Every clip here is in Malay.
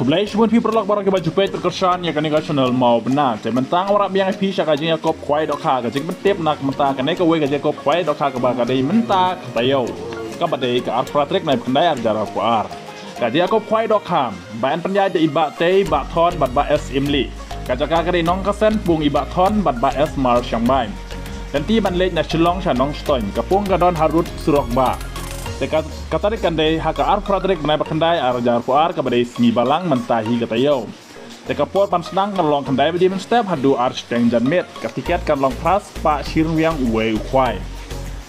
Kembali sebelum pi perlak barang ke baju pet terkesan ya kani channel mau benar. Saya mentang orang yang pi syak ajeng Yakob kwai dok kha ka jing mentep nak mentah kani ka we ka Yakob kwai dok kha ka ba ka dei mentah tayo. Ka ba dei ka arfratrik nai pendai arjara puar. Ka Yakob kwai dok kha ban penyai de iba tei ba thon bat ba es imli. Ka jaka ka dei nong ka sen pung iba thon bat ba es mar syang bai. Dan ti ban lej na chlong cha nong stoin ka pung ka don harut surok ba. Katarik kandai haka arfratrik menai bakandai arjar puar ka badai singi balang mentahi katayo. Tekapor pan senang ngelong kandai badi men step hadu arch teng jan met ka tiket kan long pras pa shirwiang uwe ukwai.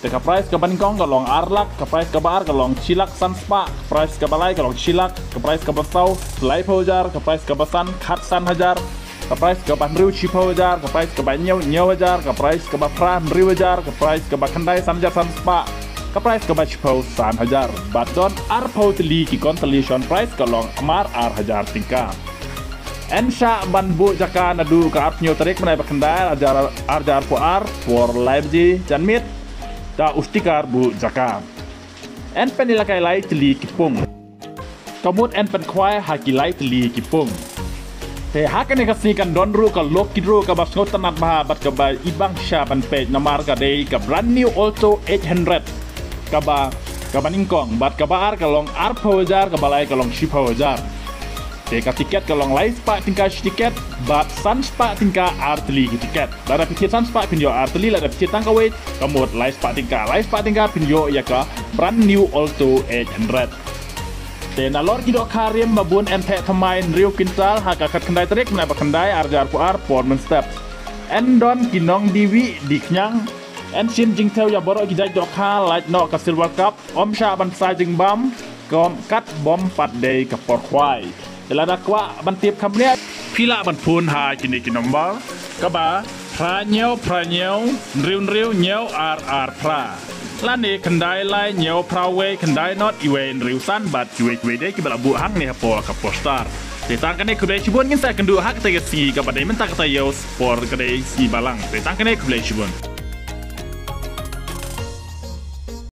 Teka price ka banikong ka long arlak ka price ka bar ka long chilak san spa price ka balai ka long chilak ka price ka basau selai pojar ka price ka basan khat san hajar ka price ka ban riu chipo hajar ka price ka ban nyau hajar ka price ka bafra riu hajar ka price ka bakandai san hajar san spa ka price ka bachpo san hajar baton arpo teli ki constellation price ka long amar ar hajar tingka ensha banbu jaka nadu ka ap nyo tarik menai bakandai arjar po ar for live janmit da ustikar bu jaka en penila kai lai teli kipung kamut en pen kwai haki lai teli kipung te hakane kasi kan don ru ka lok kidru ka bas ngotanat maha bat ka ba ibang sha ban page namar ka dei ka brand new auto 800 kaba ningkong bat kabar kalong arpo hajar kabalai kalong shipo hajar teka tiket kalong lai spa tingka tiket bat san spa tingka arteli tiket lara pikir san spa pinjo arteli lara pikir tangka wait kamut lai spa tingka pinjo ya ka brand new auto 800 tena lor kido karim babun en pe thamain riu kintal haka kat kendai trik menai bakandai arjar puar portman step endon kinong diwi diknyang en sin jing tel ya borok gidai dok ha light no ka silver cup om sha ban sai jing bam kom kat bom pat dei ka por khwai elana kwa ban tiep kham ne phila ban phun ha kini kinomba ka ba pra nyeu riu nyeu ar pra lani kendai lai nyeu pra we kendai not iwe riu san bat we dei ki bala bu hang ne po ka postar Tetang kene kudai cibun ngin sa kendu hak tega si ka badai mentak tayo sport kadai si balang tetang kene kudai cibun